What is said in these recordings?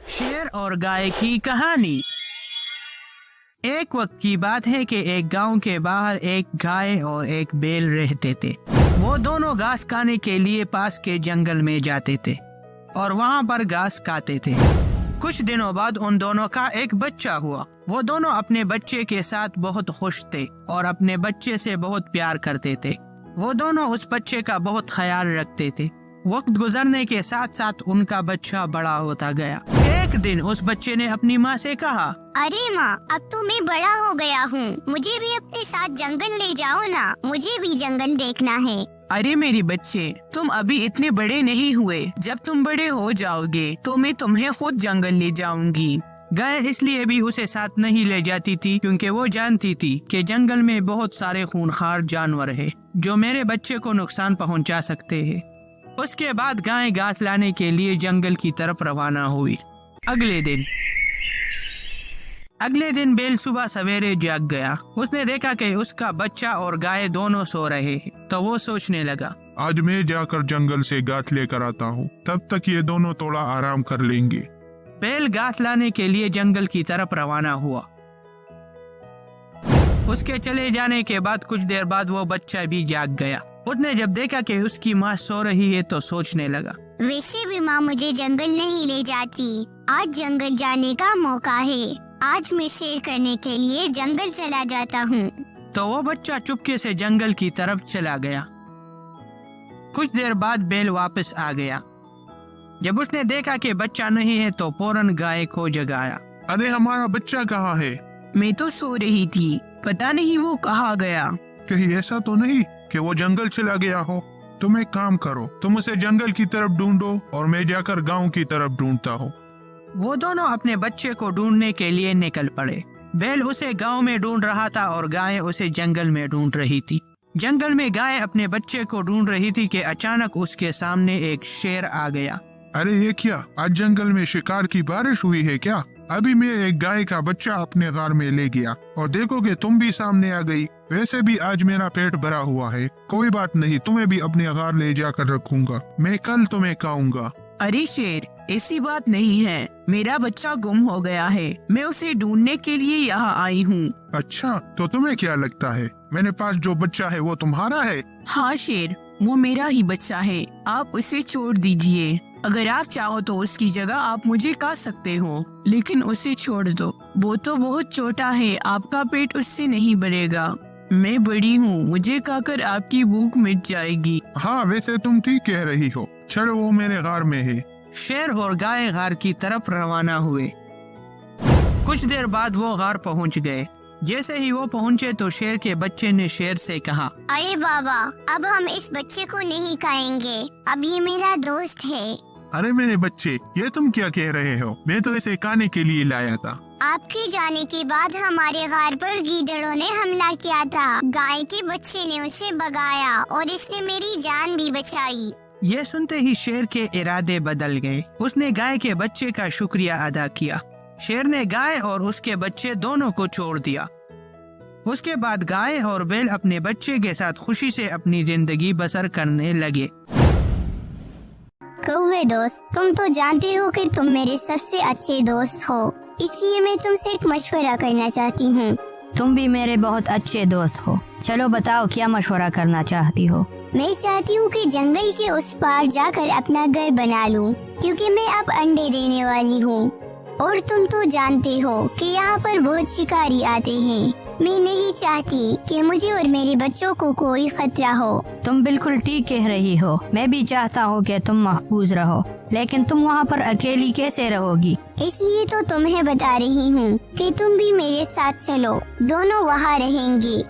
शेर और गाय की कहानी। एक वक्त की बात है कि एक गांव के बाहर एक गाय और एक बैल रहते थे। वो दोनों घास खाने के लिए पास के जंगल में जाते थे और वहां पर घास खाते थे। कुछ दिनों बाद उन दोनों का एक बच्चा हुआ। वो दोनों अपने बच्चे के साथ बहुत खुश थे और अपने बच्चे से बहुत प्यार करते थे। वो दोनों उस बच्चे का बहुत ख्याल रखते थे। वक्त गुजरने के साथ साथ उनका बच्चा बड़ा होता गया। एक दिन उस बच्चे ने अपनी माँ से कहा, अरे माँ, अब तो मैं बड़ा हो गया हूँ, मुझे भी अपने साथ जंगल ले जाओ ना, मुझे भी जंगल देखना है। अरे मेरे बच्चे, तुम अभी इतने बड़े नहीं हुए, जब तुम बड़े हो जाओगे तो मैं तुम्हें खुद जंगल ले जाऊंगी। गाय इसलिए भी उसे साथ नहीं ले जाती थी क्योंकि वो जानती थी कि जंगल में बहुत सारे खूंखार जानवर हैं जो मेरे बच्चे को नुकसान पहुंचा सकते हैं। उसके बाद गाय घास लाने के लिए जंगल की तरफ रवाना हुई। अगले दिन बैल सुबह सवेरे जाग गया। उसने देखा कि उसका बच्चा और गाय दोनों सो रहे हैं, तो वो सोचने लगा, आज मैं जाकर जंगल से घास लेकर आता हूँ, तब तक ये दोनों थोड़ा आराम कर लेंगे। बैल घास लाने के लिए जंगल की तरफ रवाना हुआ। उसके चले जाने के बाद कुछ देर बाद वो बच्चा भी जाग गया। उसने जब देखा कि उसकी माँ सो रही है तो सोचने लगा, वैसे भी माँ मुझे जंगल नहीं ले जाती, आज जंगल जाने का मौका है, आज मैं सैर करने के लिए जंगल चला जाता हूँ। तो वो बच्चा चुपके से जंगल की तरफ चला गया। कुछ देर बाद बैल वापस आ गया। जब उसने देखा कि बच्चा नहीं है तो फौरन गाय को जगाया। अरे हमारा बच्चा कहाँ है? मैं तो सो रही थी, पता नहीं वो कहाँ गया। कहीं ऐसा तो नहीं कि वो जंगल चला गया हो? तुम एक काम करो, तुम उसे जंगल की तरफ ढूंढो और मैं जाकर गांव की तरफ ढूंढता हूँ। वो दोनों अपने बच्चे को ढूंढने के लिए निकल पड़े। बैल उसे गांव में ढूंढ रहा था और गाय उसे जंगल में ढूंढ रही थी। जंगल में गाय अपने बच्चे को ढूंढ रही थी कि अचानक उसके सामने एक शेर आ गया। अरे ये क्या, आज जंगल में शिकार की बारिश हुई है क्या? अभी मैं एक गाय का बच्चा अपने गार में ले गया और देखो कि तुम भी सामने आ गई। वैसे भी आज मेरा पेट भरा हुआ है, कोई बात नहीं, तुम्हें भी अपने गार ले जाकर रखूंगा, मैं कल तुम्हें खाऊंगा। अरे शेर, ऐसी बात नहीं है, मेरा बच्चा गुम हो गया है, मैं उसे ढूंढने के लिए यहाँ आई हूँ। अच्छा, तो तुम्हें क्या लगता है मेरे पास जो बच्चा है वो तुम्हारा है? हाँ शेर, वो मेरा ही बच्चा है, आप उसे छोड़ दीजिए। अगर आप चाहो तो उसकी जगह आप मुझे खा सकते हो, लेकिन उसे छोड़ दो, वो तो बहुत छोटा है, आपका पेट उससे नहीं भरेगा। मैं बड़ी हूँ, मुझे खाकर आपकी भूख मिट जाएगी। हाँ, वैसे तुम ठीक कह रही हो, चलो वो मेरे गार में है। शेर और गाय गार की तरफ रवाना हुए। कुछ देर बाद वो गार पहुंच गए। जैसे ही वो पहुंचे तो शेर के बच्चे ने शेर से कहा, अरे बाबा, अब हम इस बच्चे को नहीं खाएंगे, अब ये मेरा दोस्त है। अरे मेरे बच्चे, ये तुम क्या कह रहे हो? मैं तो इसे खाने के लिए लाया था। आपके जाने के बाद हमारे गार पर गीदड़ों ने हमला किया था, गाय के बच्चे ने उसे भगाया और इसने मेरी जान भी बचाई। ये सुनते ही शेर के इरादे बदल गए। उसने गाय के बच्चे का शुक्रिया अदा किया। शेर ने गाय और उसके बच्चे दोनों को छोड़ दिया। उसके बाद गाय और बैल अपने बच्चे के साथ खुशी से अपनी जिंदगी बसर करने लगे। कौवे दोस्त, तुम तो जानते हो कि तुम मेरे सबसे अच्छे दोस्त हो, इसलिए मैं तुमसे एक मशवरा करना चाहती हूँ। तुम भी मेरे बहुत अच्छे दोस्त हो, चलो बताओ क्या मशवरा करना चाहती हो? मैं चाहती हूँ कि जंगल के उस पार जाकर अपना घर बना लूँ, क्योंकि मैं अब अंडे देने वाली हूँ और तुम तो जानते हो कि यहाँ पर बहुत शिकारी आते हैं। मैं नहीं चाहती कि मुझे और मेरे बच्चों को कोई खतरा हो। तुम बिल्कुल ठीक कह रही हो, मैं भी चाहता हूँ कि तुम महफूज रहो, लेकिन तुम वहाँ पर अकेली कैसे रहोगी? इसलिए तो तुम्हें बता रही हूँ कि तुम भी मेरे साथ चलो, दोनों वहाँ रहेंगे।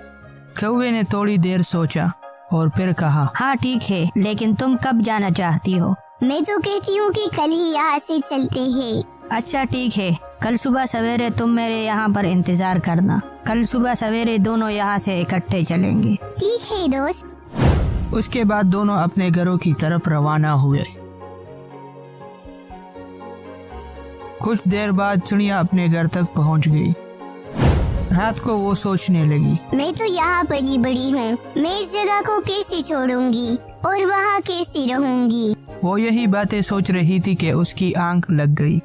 कौवे ने थोड़ी देर सोचा और फिर कहा, हाँ ठीक है, लेकिन तुम कब जाना चाहती हो? मैं तो कहती हूँ कि कल ही यहाँ से चलते हैं। अच्छा ठीक है, कल सुबह सवेरे तुम मेरे यहाँ पर इंतजार करना, कल सुबह सवेरे दोनों यहाँ से इकट्ठे चलेंगे। ठीक है दोस्त। उसके बाद दोनों अपने घरों की तरफ रवाना हुए। कुछ देर बाद चिड़िया अपने घर तक पहुंच गई। रात को वो सोचने लगी, मैं तो यहाँ पर ही बड़ी हूँ, मैं इस जगह को कैसे छोड़ूंगी और वहाँ कैसे रहूंगी। वो यही बातें सोच रही थी कि उसकी आंख लग गई।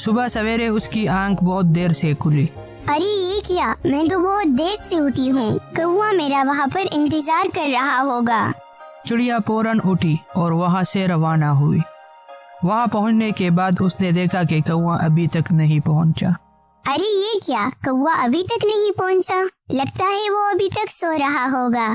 सुबह सवेरे उसकी आंख बहुत देर से खुली। अरे ये क्या, मैं तो बहुत देर से उठी हूँ। कौवा मेरा वहाँ पर इंतजार कर रहा होगा। चिड़िया फौरन उठी और वहाँ से रवाना हुई। वहाँ पहुँचने के बाद उसने देखा कि कौवा अभी तक नहीं पहुँचा। अरे ये क्या, कौवा अभी तक नहीं पहुँचा। लगता है वो अभी तक सो रहा होगा।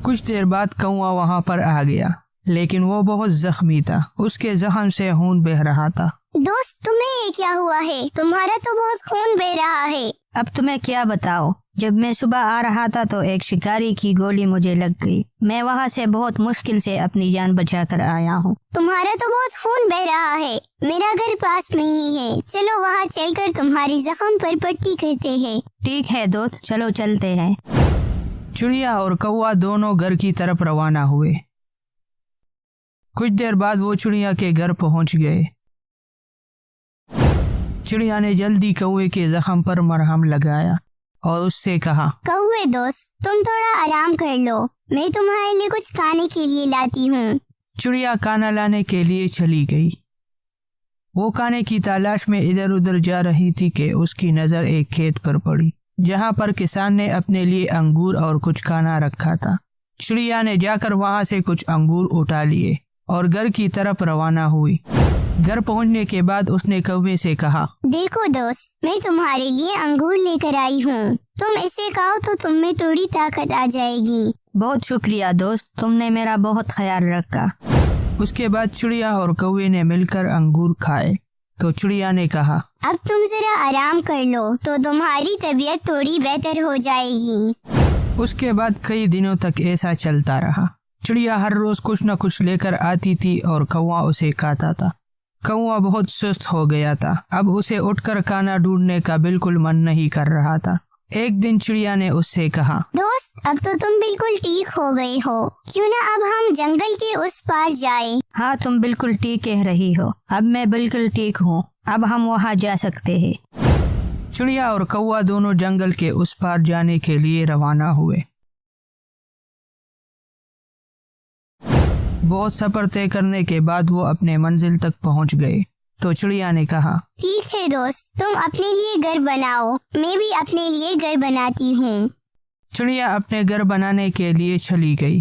कुछ देर बाद कौवा वहाँ पर आ गया, लेकिन वो बहुत जख्मी था। उसके जख्म से खून बह रहा था। दोस्त, तुम्हें ये क्या हुआ है? तुम्हारा तो बहुत खून बह रहा है। अब तुम्हें क्या बताओ, जब मैं सुबह आ रहा था तो एक शिकारी की गोली मुझे लग गई। मैं वहाँ से बहुत मुश्किल से अपनी जान बचा कर आया हूँ। तुम्हारा तो बहुत खून बह रहा है। मेरा घर पास में ही है, चलो वहाँ चलकर तुम्हारी जख्म पर पट्टी करते हैं। ठीक है दोस्त, चलो चलते हैं। चिड़िया और कौवा दोनों घर की तरफ रवाना हुए। कुछ देर बाद वो चिड़िया के घर पहुंच गए। चिड़िया ने जल्दी कौवे के जख्म पर मरहम लगाया और उससे कहा, कौवे दोस्त, तुम थोड़ा आराम कर लो, मैं तुम्हारे लिए कुछ खाने के लिए लाती हूँ। चिड़िया खाना लाने के लिए चली गई। वो खाने की तलाश में इधर उधर जा रही थी कि उसकी नजर एक खेत पर पड़ी, जहाँ पर किसान ने अपने लिए अंगूर और कुछ खाना रखा था। चिड़िया ने जाकर वहाँ से कुछ अंगूर उठा लिए और घर की तरफ रवाना हुई। घर पहुंचने के बाद उसने कौवे से कहा, देखो दोस्त, मैं तुम्हारे लिए अंगूर लेकर आई हूँ। तुम इसे खाओ तो तुम में थोड़ी ताकत आ जाएगी। बहुत शुक्रिया दोस्त, तुमने मेरा बहुत ख्याल रखा। उसके बाद चिड़िया और कौवे ने मिलकर अंगूर खाए तो चिड़िया ने कहा, अब तुम जरा आराम कर लो तो तुम्हारी तबीयत थोड़ी बेहतर हो जाएगी। उसके बाद कई दिनों तक ऐसा चलता रहा। चिड़िया हर रोज कुछ न कुछ लेकर आती थी और कौवा उसे खाता था। कौवा बहुत सुस्त हो गया था। अब उसे उठकर खाना ढूंढने का बिल्कुल मन नहीं कर रहा था। एक दिन चिड़िया ने उससे कहा, दोस्त, अब तो तुम बिल्कुल ठीक हो गए हो, क्यों ना अब हम जंगल के उस पार जाएं। हाँ, तुम बिल्कुल ठीक कह रही हो। अब मैं बिल्कुल ठीक हूँ। अब हम वहाँ जा सकते हैं। चिड़िया और कौवा दोनों जंगल के उस पार जाने के लिए रवाना हुए। बहुत सफर तय करने के बाद वो अपने मंजिल तक पहुंच गए तो चिड़िया ने कहा, ठीक है दोस्त, तुम अपने लिए घर बनाओ, मैं भी अपने लिए घर बनाती हूँ। चिड़िया अपने घर बनाने के लिए चली गई।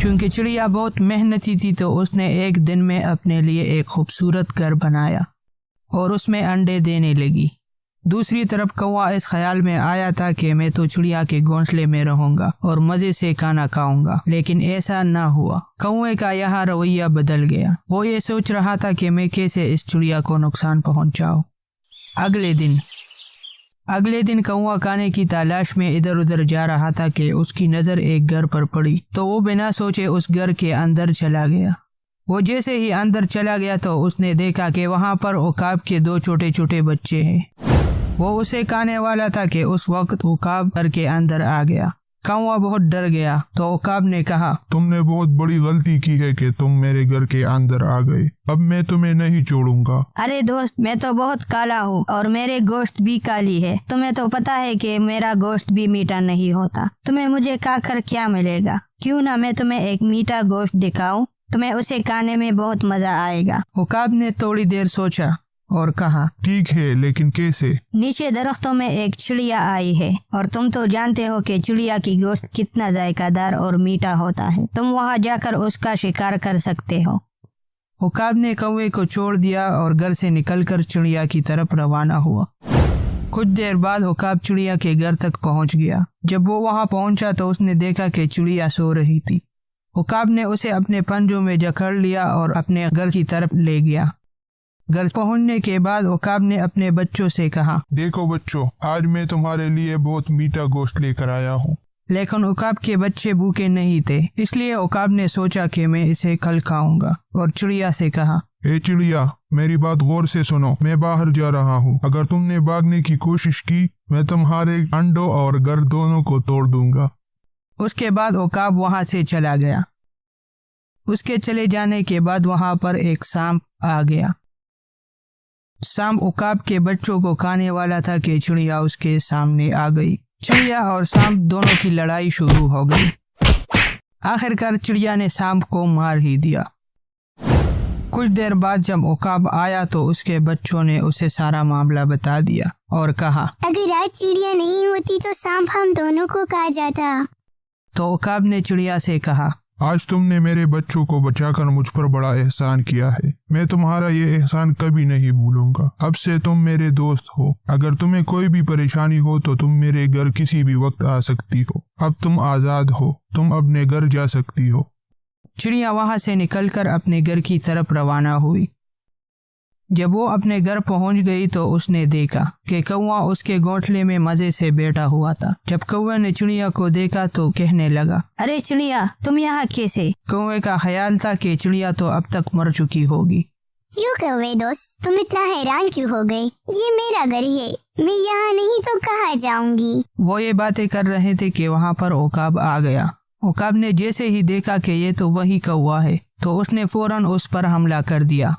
क्योंकि चिड़िया बहुत मेहनती थी तो उसने एक दिन में अपने लिए एक खूबसूरत घर बनाया और उसमें अंडे देने लगी। दूसरी तरफ कौवा इस ख्याल में आया था कि मैं तो चिड़िया के घोंसले में रहूंगा और मजे से खाना खाऊंगा, लेकिन ऐसा ना हुआ। कौवे का यहाँ रवैया बदल गया। वो ये सोच रहा था कि मैं कैसे इस चिड़िया को नुकसान पहुंचाऊं। अगले दिन कौवा खाने की तलाश में इधर उधर जा रहा था कि उसकी नजर एक घर पर पड़ी तो वो बिना सोचे उस घर के अंदर चला गया। वो जैसे ही अंदर चला गया तो उसने देखा कि वहाँ पर उकाब के 2 छोटे छोटे बच्चे हैं। वो उसे खाने वाला था कि उस वक्त उकाब घर के अंदर आ गया। कौवा बहुत डर गया तो उकाब ने कहा, तुमने बहुत बड़ी गलती की है कि तुम मेरे घर के अंदर आ गए। अब मैं तुम्हें नहीं छोड़ूंगा। अरे दोस्त, मैं तो बहुत काला हूँ और मेरे गोश्त भी काली है। तुम्हें तो पता है कि मेरा गोश्त भी मीठा नहीं होता। तुम्हें मुझे खाकर क्या मिलेगा? क्यों ना मैं तुम्हें एक मीठा गोश्त दिखाऊं, तुम्हें उसे खाने में बहुत मजा आएगा। उकाब ने थोड़ी देर सोचा और कहा, ठीक है, लेकिन कैसे? नीचे दरख्तों में एक चिड़िया आई है और तुम तो जानते हो कि चिड़िया की गोश्त कितना जायकादार और मीठा होता है। तुम वहाँ जाकर उसका शिकार कर सकते हो। उकाब ने कौवे को छोड़ दिया और घर से निकलकर चिड़िया की तरफ रवाना हुआ। कुछ देर बाद उकाब चिड़िया के घर तक पहुँच गया। जब वो वहाँ पहुँचा तो उसने देखा कि चिड़िया सो रही थी। उकाब ने उसे अपने पंजों में जकड़ लिया और अपने घर की तरफ ले गया। घर पहुंचने के बाद उकाब ने अपने बच्चों से कहा, देखो बच्चों, आज मैं तुम्हारे लिए बहुत मीठा गोश्त लेकर आया हूँ। लेकिन उकाब के बच्चे भूखे नहीं थे, इसलिए उकाब ने सोचा कि मैं इसे कल खाऊंगा और चिड़िया से कहा, ए चिड़िया, मेरी बात गौर से सुनो। मैं बाहर जा रहा हूँ। अगर तुमने भागने की कोशिश की, मैं तुम्हारे अंडों और घर दोनों को तोड़ दूंगा। उसके बाद उकाब वहां से चला गया। उसके चले जाने के बाद वहां पर एक सांप आ गया। सांप उकाब के बच्चों को खाने वाला था कि चिड़िया उसके सामने आ गई। चिड़िया और सांप दोनों की लड़ाई शुरू हो गई। आखिरकार चिड़िया ने सांप को मार ही दिया। कुछ देर बाद जब उकाब आया तो उसके बच्चों ने उसे सारा मामला बता दिया और कहा, अगर आज चिड़िया नहीं होती तो सांप हम दोनों को खा जाता। तो उकाब ने चिड़िया से कहा, आज तुमने मेरे बच्चों को बचाकर मुझ पर बड़ा एहसान किया है। मैं तुम्हारा ये एहसान कभी नहीं भूलूंगा। अब से तुम मेरे दोस्त हो। अगर तुम्हें कोई भी परेशानी हो तो तुम मेरे घर किसी भी वक्त आ सकती हो। अब तुम आजाद हो, तुम अपने घर जा सकती हो। चिड़िया वहां से निकलकर अपने घर की तरफ रवाना हुई। जब वो अपने घर पहुंच गई तो उसने देखा कि कौवा उसके घोंसले में मजे से बैठा हुआ था। जब कौवे ने चिड़िया को देखा तो कहने लगा, अरे चिड़िया, तुम यहाँ कैसे? कौवे का ख्याल था कि चिड़िया तो अब तक मर चुकी होगी। क्यों कौवे दोस्त, तुम इतना हैरान क्यों हो गए? ये मेरा घर है, मैं यहाँ नहीं तो कहाँ जाऊंगी? वो ये बातें कर रहे थे कि वहाँ पर उकाब आ गया। उकाब ने जैसे ही देखा कि ये तो वही कौवा है तो उसने फौरन उस पर हमला कर दिया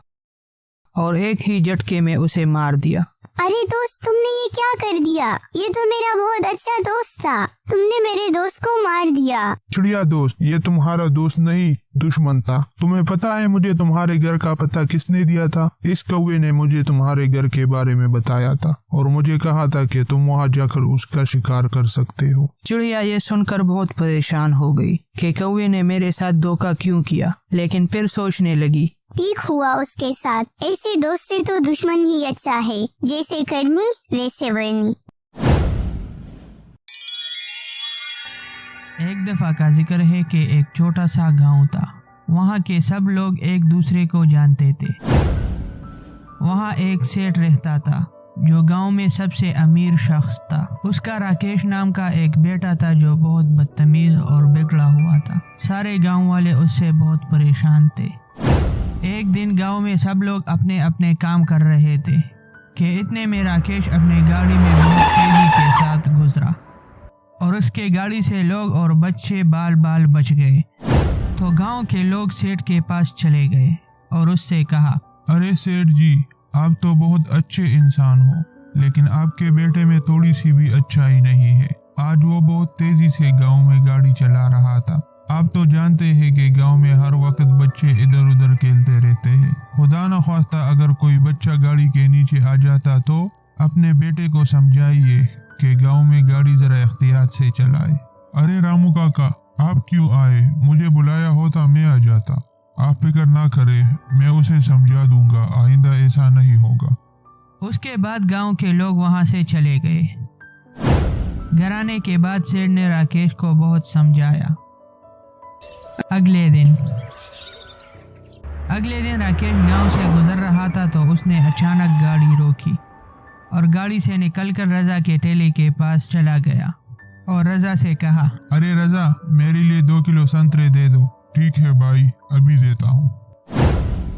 और एक ही झटके में उसे मार दिया। अरे दोस्त, तुमने ये क्या कर दिया? ये तो मेरा बहुत अच्छा दोस्त था, तुमने मेरे दोस्त को मार दिया। चिड़िया दोस्त, ये तुम्हारा दोस्त नहीं दुश्मन था। तुम्हें पता है मुझे तुम्हारे घर का पता किसने दिया था? इस कौवे ने मुझे तुम्हारे घर के बारे में बताया था और मुझे कहा था कि तुम वहाँ जाकर उसका शिकार कर सकते हो। चिड़िया ये सुनकर बहुत परेशान हो गई कि कौवे ने मेरे साथ धोखा क्यों किया, लेकिन फिर सोचने लगी, ठीक हुआ उसके साथ। ऐसे दोस्त से तो दुश्मन ही अच्छा है, जैसे करनी वैसे बरनी। एक दफा का जिक्र है कि एक छोटा सा गांव था। वहाँ के सब लोग एक दूसरे को जानते थे। वहाँ एक सेठ रहता था जो गांव में सबसे अमीर शख्स था। उसका राकेश नाम का एक बेटा था जो बहुत बदतमीज और बिगड़ा हुआ था। सारे गांव वाले उससे बहुत परेशान थे। एक दिन गांव में सब लोग अपने अपने काम कर रहे थे कि इतने में राकेश अपने गाड़ी में बहुत तेजी के साथ गुजरा और उसके गाड़ी से लोग और बच्चे बाल बाल बच गए। तो गांव के लोग सेठ के पास चले गए और उससे कहा, अरे सेठ जी, आप तो बहुत अच्छे इंसान हो, लेकिन आपके बेटे में थोड़ी सी भी अच्छाई नहीं है। आज वो बहुत तेजी से गांव में गाड़ी चला रहा था। आप तो जानते हैं कि गांव में हर वक्त बच्चे इधर उधर खेलते रहते हैं। खुदा न ख्वास्ता अगर कोई बच्चा गाड़ी के नीचे आ जाता तो अपने बेटे को समझाइए कि गांव में गाड़ी जरा एहतियात से चलाए। अरे रामू काका, आप क्यों आए? मुझे बुलाया होता मैं आ जाता। आप फिक्र ना करें, मैं उसे समझा दूंगा, आइंदा ऐसा नहीं होगा। उसके बाद गांव के लोग वहां से चले गए। घर आने के बाद सेठ ने राकेश को बहुत समझाया। अगले दिन राकेश गांव से गुजर रहा था तो उसने अचानक गाड़ी रोकी और गाड़ी से निकलकर रजा के ठेले के पास चला गया और रजा से कहा, अरे रजा, मेरे लिए 2 किलो संतरे दे दो। ठीक है भाई, अभी देता हूँ।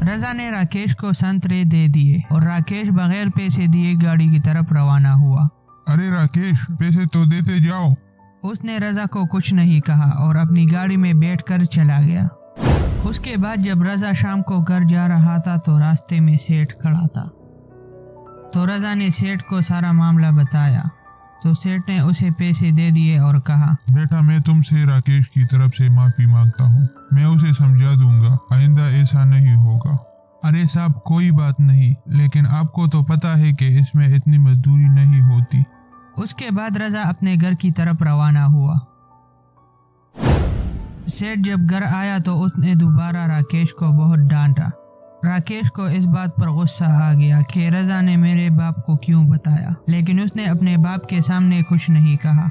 रजा ने राकेश को संतरे दे दिए और राकेश बगैर पैसे दिए गाड़ी की तरफ रवाना हुआ। अरे राकेश, पैसे तो देते जाओ। उसने रजा को कुछ नहीं कहा और अपनी गाड़ी में बैठकर चला गया। उसके बाद जब रजा शाम को घर जा रहा था तो रास्ते में सेठ खड़ा था। तो रजा ने सेठ को सारा मामला बताया तो सेठ ने उसे पैसे दे दिए और कहा, बेटा, मैं तुमसे राकेश की तरफ से माफी मांगता हूँ। मैं उसे समझा दूंगा, आइंदा ऐसा नहीं होगा। अरे साहब, कोई बात नहीं, लेकिन आपको तो पता है कि इसमें इतनी मजदूरी नहीं होती। उसके बाद रजा अपने घर की तरफ रवाना हुआ। सेठ जब घर आया तो उसने दोबारा राकेश को बहुत डांटा। राकेश को इस बात पर गुस्सा आ गया कि रजा ने मेरे बाप को क्यों बताया, लेकिन उसने अपने बाप के सामने कुछ नहीं कहा।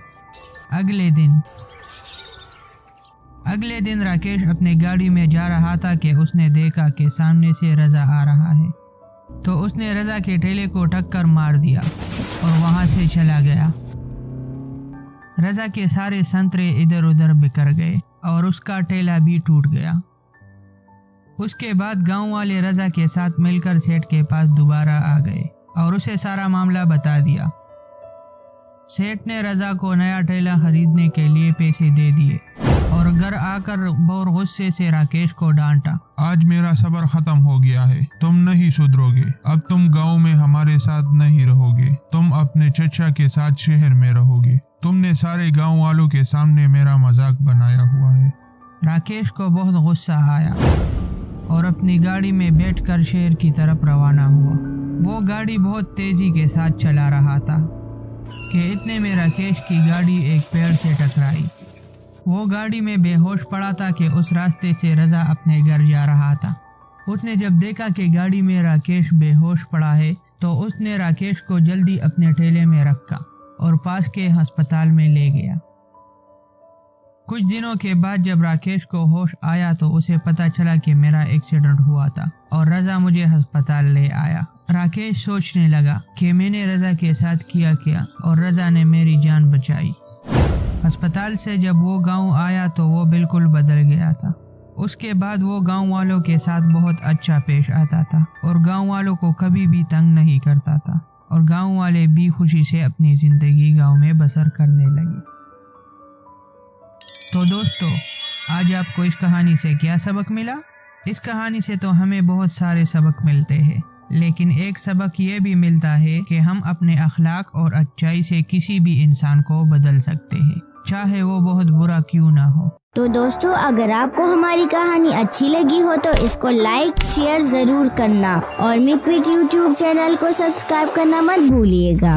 अगले दिन राकेश अपने गाड़ी में जा रहा था कि उसने देखा कि सामने से रजा आ रहा है। तो उसने रजा के ठेले को टक्कर मार दिया और वहां से चला गया। रजा के सारे संतरे इधर उधर बिखर गए और उसका ठेला भी टूट गया। उसके बाद गांव वाले रजा के साथ मिलकर सेठ के पास दोबारा आ गए और उसे सारा मामला बता दिया। सेठ ने रजा को नया ठेला खरीदने के लिए पैसे दे दिए और घर आकर बहुत गुस्से से राकेश को डांटा। आज मेरा सब्र खत्म हो गया है, तुम नहीं सुधरोगे। अब तुम गांव में हमारे साथ नहीं रहोगे, तुम अपने चचा के साथ शहर में रहोगे। तुमने सारे गांव वालों के सामने मेरा मजाक बनाया हुआ है। राकेश को बहुत गुस्सा आया और अपनी गाड़ी में बैठकर शहर की तरफ रवाना हुआ। वो गाड़ी बहुत तेजी के साथ चला रहा था कि इतने में राकेश की गाड़ी एक पेड़ से टकराई। वो गाड़ी में बेहोश पड़ा था कि उस रास्ते से रजा अपने घर जा रहा था। उसने जब देखा कि गाड़ी में राकेश बेहोश पड़ा है तो उसने राकेश को जल्दी अपने ठेले में रखा और पास के अस्पताल में ले गया। कुछ दिनों के बाद जब राकेश को होश आया तो उसे पता चला कि मेरा एक्सीडेंट हुआ था और रजा मुझे अस्पताल ले आया। राकेश सोचने लगा कि मैंने रजा के साथ किया क्या और रजा ने मेरी जान बचाई। अस्पताल से जब वो गांव आया तो वो बिल्कुल बदल गया था। उसके बाद वो गांव वालों के साथ बहुत अच्छा पेश आता था और गांव वालों को कभी भी तंग नहीं करता था और गांव वाले भी खुशी से अपनी जिंदगी गांव में बसर करने लगे। तो दोस्तों, आज आपको इस कहानी से क्या सबक मिला? इस कहानी से तो हमें बहुत सारे सबक मिलते हैं, लेकिन एक सबक ये भी मिलता है कि हम अपने अखलाक और अच्छाई से किसी भी इंसान को बदल सकते हैं, चाहे वो बहुत बुरा क्यों ना हो। तो दोस्तों, अगर आपको हमारी कहानी अच्छी लगी हो तो इसको लाइक शेयर जरूर करना और मिकविट यूट्यूब चैनल को सब्सक्राइब करना मत भूलिएगा।